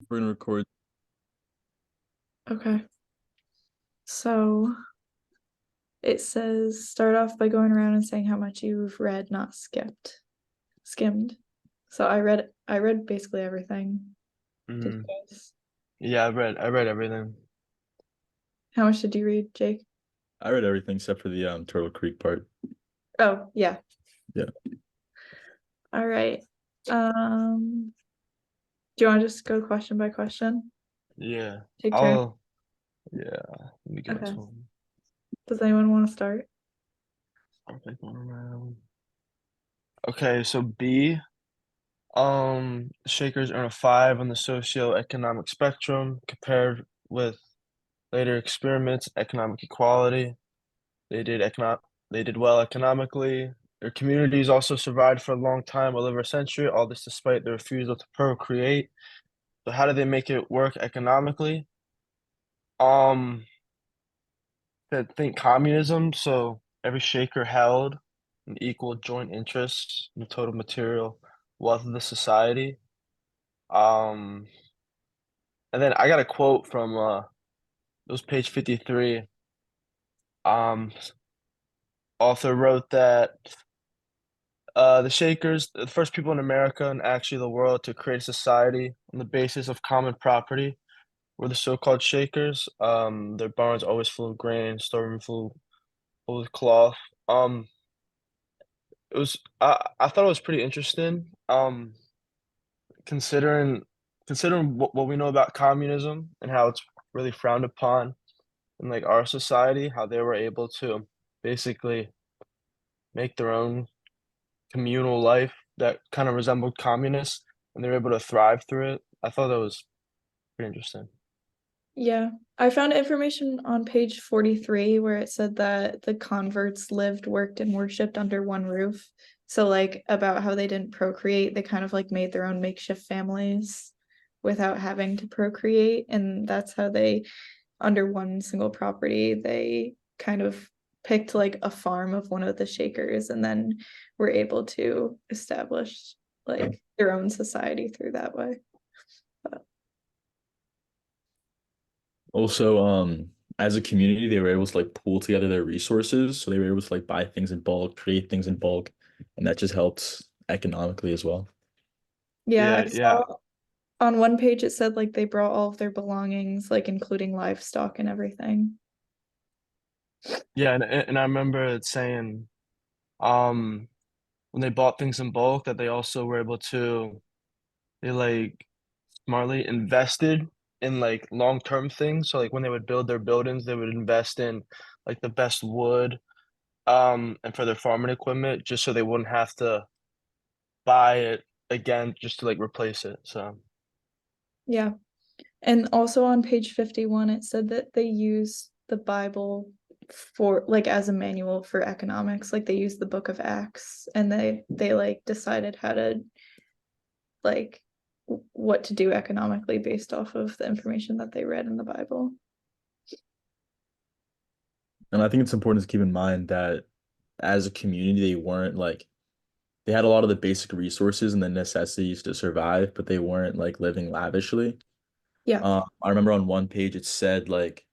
We're gonna record. Okay. So it says start off by going around and saying how much you've read, not skimmed. So I read basically everything. Did Mm, you guys? yeah, I read everything. How much did you read, Jake? I read everything except for the Turtle Creek part. Oh, yeah. Yeah. All right. Do you want to just go question by question? Yeah. Take turn. I'll yeah, let me get Okay. into them. Does anyone want to start? I'll take one around. Okay, so B, Shakers earn a 5 on the socioeconomic spectrum compared with later experiments in economic equality. They did econo they did well economically. Their communities also survived for a long time, well over a century, all this despite their refusal to procreate. So how did they make it work economically? Um, think communism, so every shaker held an equal joint interest in the total material wealth of the society. Um, and then I got a quote from it was page 53. Um, Author wrote that the Shakers, the first people in America and actually the world to create a society on the basis of common property were the so-called Shakers. Their barns always full of grain, storeroom full of cloth. Um, I thought it was pretty interesting. Considering what we know about communism and how it's really frowned upon in like our society, how they were able to basically make their own communal life that kind of resembled communists, and they were able to thrive through it. I thought that was pretty interesting. Yeah. I found information on page 43 where it said that the converts lived, worked, and worshipped under one roof. So, like, about how they didn't procreate, they kind of like made their own makeshift families without having to procreate. And that's how they, under one single property, they kind of picked like a farm of one of the Shakers and then were able to establish like their own society through that way. But Also, as a community, they were able to like pool together their resources, so they were able to like buy things in bulk, create things in bulk, and that just helped economically as well. yeah, Yeah, I yeah, saw on one page it said like they brought all of their belongings, like including livestock and everything. yeah, and I remember it saying, um, when they bought things in bulk, that they also were able to they like smartly invested in like long-term things. So like when they would build their buildings, they would invest in like the best wood, and for their farming equipment, just so they wouldn't have to buy it again just to like replace it. So. Yeah. And also on page 51 it said that they use the Bible for like as a manual for economics. Like they use the book of Acts and they like decided how to like what to do economically based off of the information that they read in the Bible. And I think it's important to keep in mind that as a community, they weren't like they had a lot of the basic resources and the necessities to survive, but they weren't like living lavishly. Yeah. I remember on one page it said like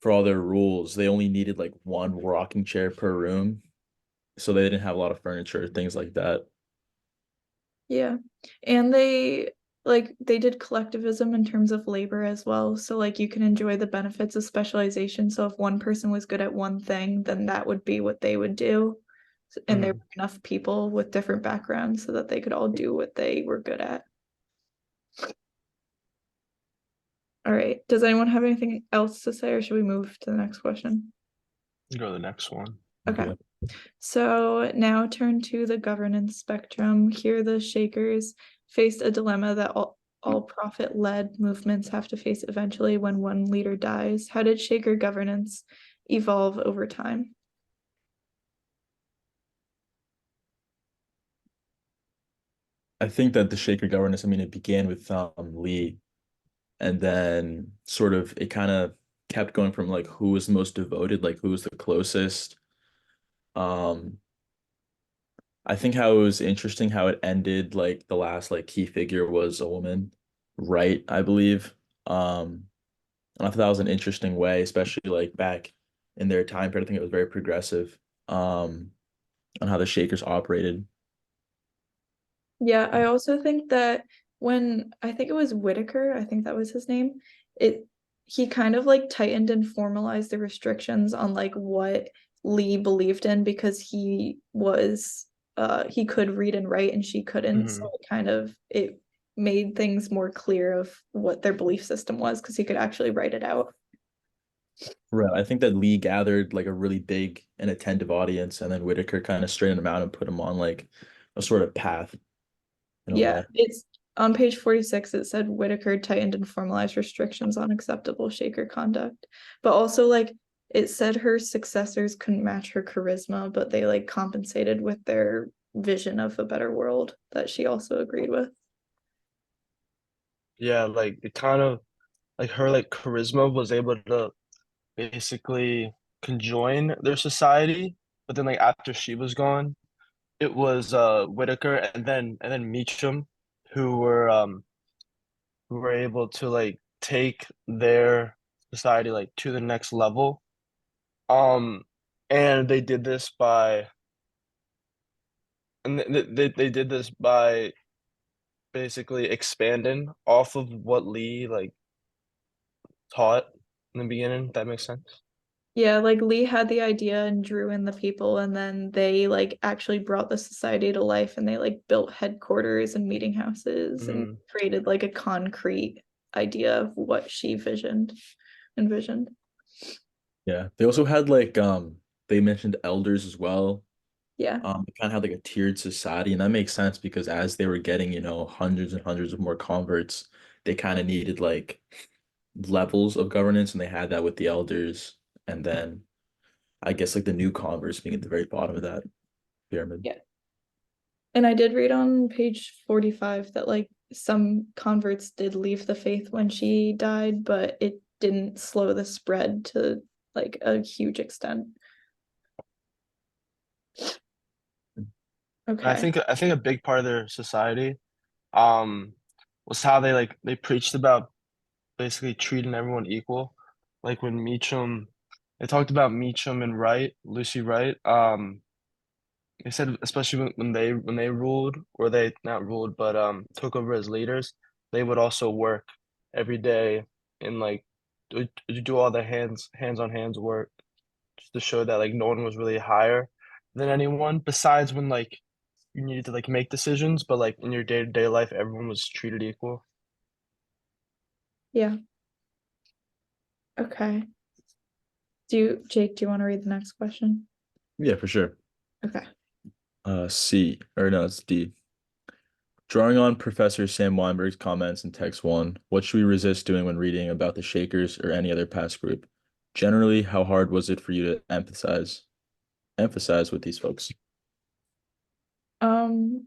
for all their rules, they only needed like one rocking chair per room, so they didn't have a lot of furniture, things like that. Yeah. And they did collectivism in terms of labor as well. So like you can enjoy the benefits of specialization. So if one person was good at one thing, then that would be what they would do. And there Mhm. were enough people with different backgrounds so that they could all do what they were good at. All right. Does anyone have anything else to say, or should we move to the next question? Go to the next one. Okay. Yeah. So now turn to the governance spectrum. Here, the Shakers faced a dilemma that all profit-led movements have to face eventually when one leader dies. How did Shaker governance evolve over time? I think that the Shaker governance, I mean, it began with Lee, and then sort of it kind of kept going from like who was the most devoted, like who was the closest. Um, I think how it was interesting how it ended, like the last like key figure was a woman. right, I believe. And I thought that was an interesting way, especially like back in their time period. I think it was very progressive on how the Shakers operated. Yeah, I also think that when I think it was Whitaker, I think that was his name, it he kind of like tightened and formalized the restrictions on like what Lee believed in because he could read and write and she couldn't. So Hmm. it made things more clear of what their belief system was because he could actually write it out. Right. I think that Lee gathered like a really big and attentive audience, and then Whitaker kind of straightened him out and put him on like a sort of path in a Yeah, way. it's on page 46. It said Whitaker tightened and formalized restrictions on acceptable Shaker conduct. But also, like, it said her successors couldn't match her charisma, but they like compensated with their vision of a better world that she also agreed with. Yeah, like it kind of like her like charisma was able to basically conjoin their society, but then like after she was gone, it was Whitaker and then Meacham who were able to like take their society like to the next level. Um and they did this by and they did this by basically expanding off of what Lee like taught in the beginning, if that makes sense. Yeah, like Lee had the idea and drew in the people, and then they like actually brought the society to life and they like built headquarters and meeting houses and Mm. created like a concrete idea of what she envisioned. Yeah. They also had like they mentioned elders as well. Yeah. They kind of had like a tiered society, and that makes sense because as they were getting, hundreds and hundreds of more converts, they kind of needed like levels of governance, and they had that with the elders, and then I guess like the new converts being at the very bottom of that pyramid. Yeah. And I did read on page 45 that like some converts did leave the faith when she died, but it didn't slow the spread to like a huge extent. And Okay. I think a big part of their society um was how they preached about basically treating everyone equal. Like when Meacham they talked about Meacham and Wright, Lucy Wright. They said especially when they ruled or they not ruled but took over as leaders, they would also work every day and like do all the hands on hands work just to show that like no one was really higher than anyone besides when like you needed to like make decisions, but like in your day-to-day life, everyone was treated equal. Yeah. Okay. Jake, do you want to read the next question? Yeah, for sure. Okay. C, or no, it's D. Drawing on Professor Sam Weinberg's comments in text one, what should we resist doing when reading about the Shakers or any other past group? Generally, how hard was it for you to emphasize with these folks?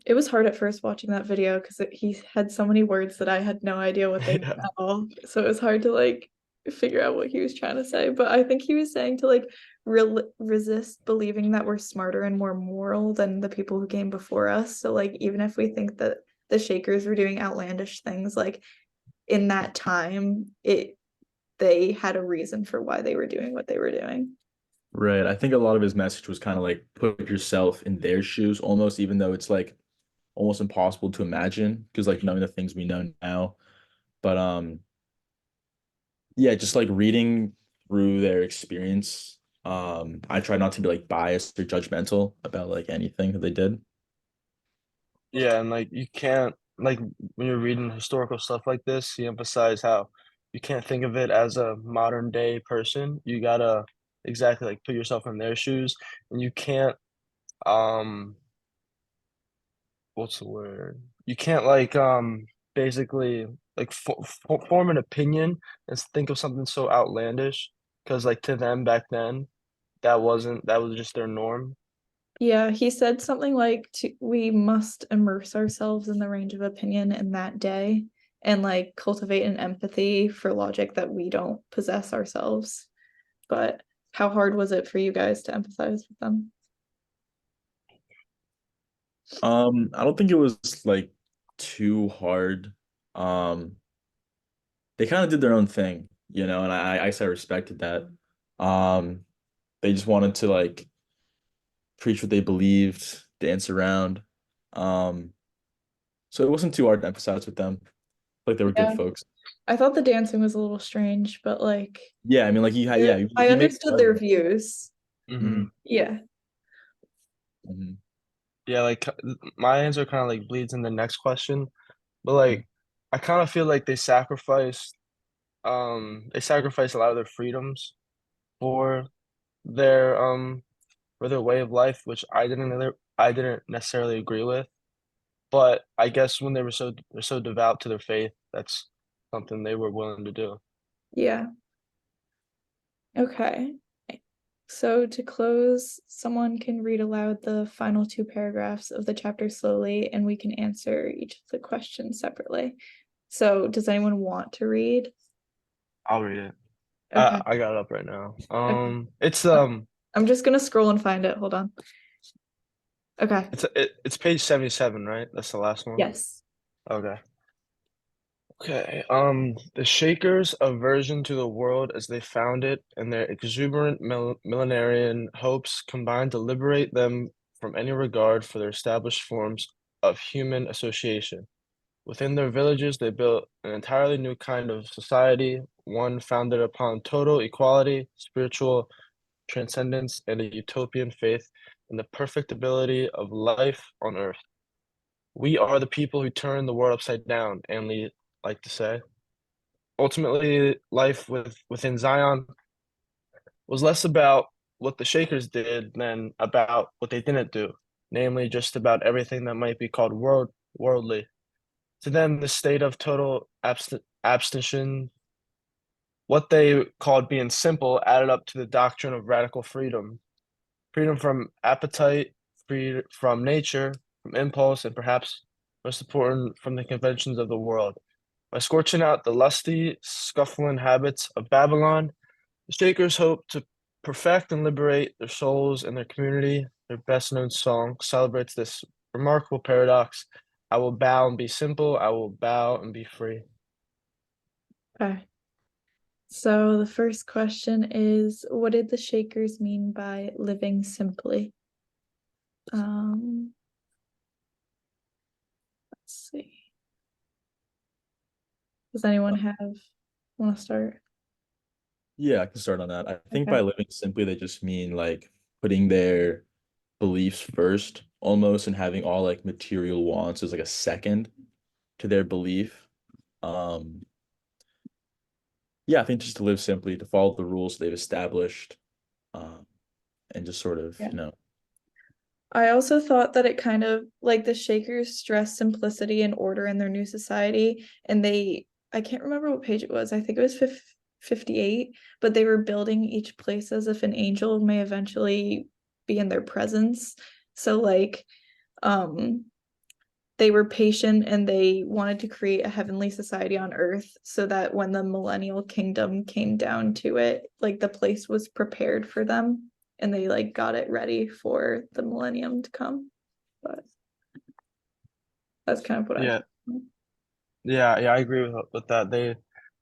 It was hard at first watching that video because he had so many words that I had no idea what they meant Yeah. at all. So it was hard to like figure out what he was trying to say. But I think he was saying to like resist believing that we're smarter and more moral than the people who came before us. So like even if we think that the Shakers were doing outlandish things, like in that time, it they had a reason for why they were doing what they were doing. Right. I think a lot of his message was kind of like put yourself in their shoes almost, even though it's like almost impossible to imagine because like knowing the things we know now. But yeah, just like reading through their experience, I try not to be like biased or judgmental about like anything that they did. Yeah, and like you can't like when you're reading historical stuff like this, he emphasized how you can't think of it as a modern day person. You gotta exactly like put yourself in their shoes, and you can't um what's the word? You can't like basically like form an opinion and think of something so outlandish because like to them back then that was just their norm. Yeah, he said something like we must immerse ourselves in the range of opinion in that day and like cultivate an empathy for logic that we don't possess ourselves. But how hard was it for you guys to empathize with them? I don't think it was like too hard. Um, they kind of did their own thing, you know, and I guess I respected that. Um, they just wanted to like preach what they believed, dance around. Um, so it wasn't too hard to emphasize with them. Like they were good Yeah. folks. I thought the dancing was a little strange, but like Yeah, I mean, like yeah, I he made it understood their relevant. views. Mm-hmm. Mhm, Yeah. mhm, Yeah, like my answer kind of like bleeds in the next question, but mhm. like I kind of feel like they sacrificed a lot of their freedoms for their way of life, which I didn't necessarily agree with. But I guess when they're so devout to their faith, that's something they were willing to do. Yeah. Okay. So to close, someone can read aloud the final two paragraphs of the chapter slowly, and we can answer each of the questions separately. So does anyone want to read? I'll read it. Okay. I got it up right now. Okay. It's I'm just gonna scroll and find it. Hold on. Okay. it's page 77, right? That's the last one. Yes. Okay. Okay. The Shakers' aversion to the world as they found it and their exuberant millenarian hopes combined to liberate them from any regard for their established forms of human association. Within their villages, they built an entirely new kind of society, one founded upon total equality, spiritual transcendence, and a utopian faith in the perfectibility of life on earth. We are the people who turn the world upside down, Anli like to say. Ultimately, within Zion was less about what the Shakers did than about what they didn't do, namely just about everything that might be called worldly. To them, the state of total abstention, what they called being simple, added up to the doctrine of radical freedom. Freedom from appetite, free from nature, from impulse, and perhaps most important, from the conventions of the world. By scorching out the lusty, scuffling habits of Babylon, the Shakers hope to perfect and liberate their souls and their community. Their best known song celebrates this remarkable paradox. I will bow and be simple. I will bow and be free. Okay. So the first question is, what did the Shakers mean by living simply? Let's see. Does anyone want to start? Yeah, I can start on that. I think Okay. by living simply, they just mean like putting their beliefs first almost and having all like material wants as like a second to their belief. Um, yeah, I think just to live simply, to follow the rules they've established, um, and just sort of, Yeah. you know, I also thought that it kind of like the Shakers stressed simplicity and order in their new society, and I can't remember what page it was. I think it was 58, but they were building each place as if an angel may eventually be in their presence. So like um they were patient and they wanted to create a heavenly society on earth so that when the millennial kingdom came down to it, like the place was prepared for them and they like got it ready for the millennium to come. But that's kind of what I Yeah, thought. yeah, I agree with that. They're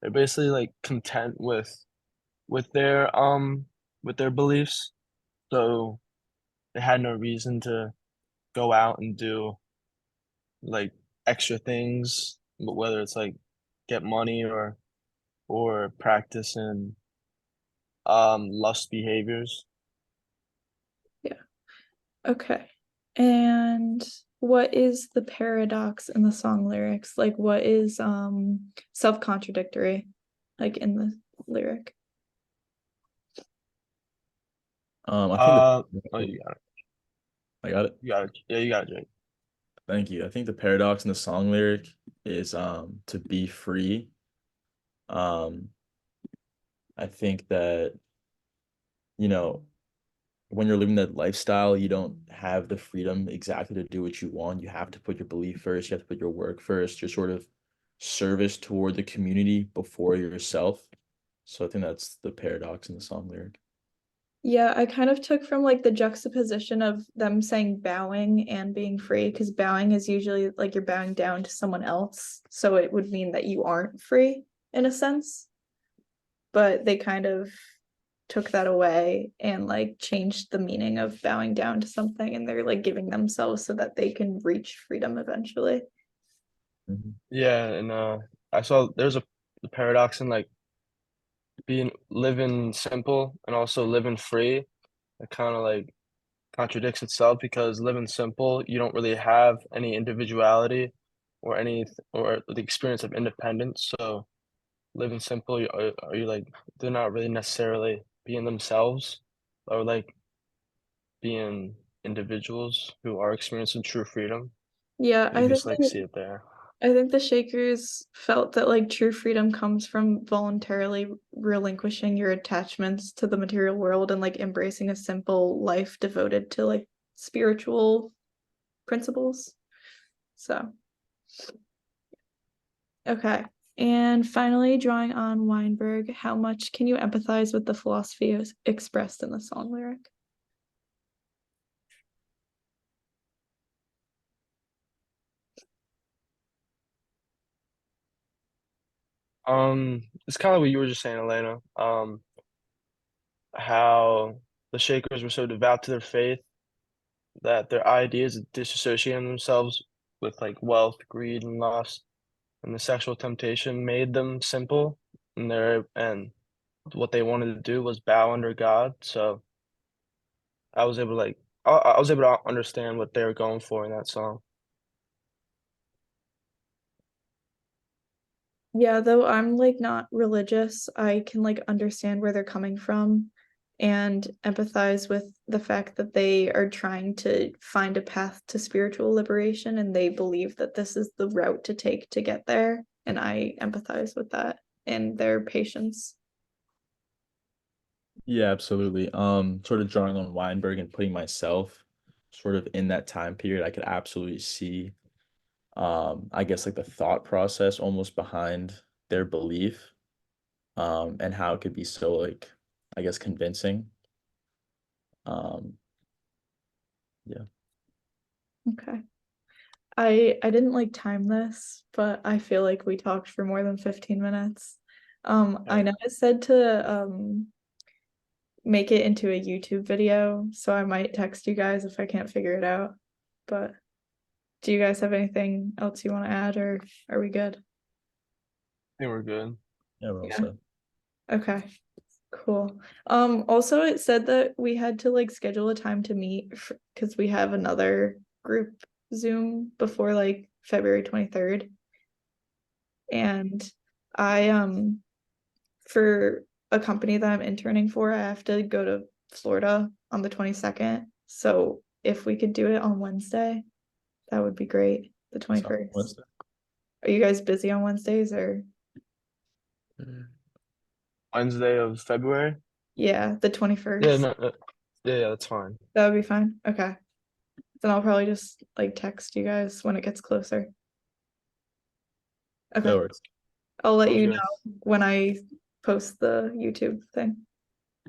basically like content with with their beliefs, so they had no reason to go out and do like extra things, whether it's like get money or practice in lust behaviors. Yeah. Okay. And what is the paradox in the song lyrics? Like what is self-contradictory like in the lyric? I think Oh, the I got it. you got it. Yeah, you got it, Jake. Thank you. I think the paradox in the song lyric is to be free. Um, I think that, you know, when you're living that lifestyle, you don't have the freedom exactly to do what you want. You have to put your belief first. You have to put your work first, your sort of service toward the community before yourself. So I think that's the paradox in the song lyric. Yeah, I kind of took from like the juxtaposition of them saying bowing and being free, because bowing is usually like you're bowing down to someone else. So it would mean that you aren't free in a sense, but they kind of took that away and like changed the meaning of bowing down to something, and they're like giving themselves so that they can reach freedom eventually. Mhm. Yeah, and I saw there's a paradox in like being living simple and also living free. It kind of like contradicts itself because living simple, you don't really have any individuality or any or the experience of independence. So living simple, are you like they're not really necessarily being themselves or like being individuals who are experiencing true freedom. Yeah, You just like see it there. I think the Shakers felt that like true freedom comes from voluntarily relinquishing your attachments to the material world and like embracing a simple life devoted to like spiritual principles. So, okay. And finally, drawing on Weinberg, how much can you empathize with the philosophy expressed in the song lyric? It's kind of what you were just saying, Elena. How the Shakers were so devout to their faith that their ideas of disassociating themselves with like wealth, greed, and lust, and the sexual temptation made them simple, and what they wanted to do was bow under God. So I was able to like I was able to understand what they were going for in that song. Yeah, though I'm like not religious, I can like understand where they're coming from and empathize with the fact that they are trying to find a path to spiritual liberation and they believe that this is the route to take to get there. And I empathize with that and their patience. Yeah, absolutely. Sort of drawing on Weinberg and putting myself sort of in that time period, I could absolutely see I guess like the thought process almost behind their belief, and how it could be so like I guess convincing. Um, yeah. Okay. I didn't like time this, but I feel like we talked for more than 15 minutes. I Yeah. know it said to make it into a YouTube video, so I might text you guys if I can't figure it out. But do you guys have anything else you want to add, or are we good? I think we're good. Yeah, well Yeah. said. Okay. Cool. Also it said that we had to like schedule a time to meet because we have another group Zoom before like February 23rd. And I for a company that I'm interning for, I have to go to Florida on the 22nd. So if we could do it on Wednesday, that would be great. The So 21st. Wednesday. Are you guys busy on Wednesdays or Wednesday of February. yeah, the Yeah, 21st? no, yeah, that's fine. That would be fine. Okay. Then I'll probably just like text you guys when it gets closer. That Okay. works. I'll let Sounds you good. know when I post the YouTube thing.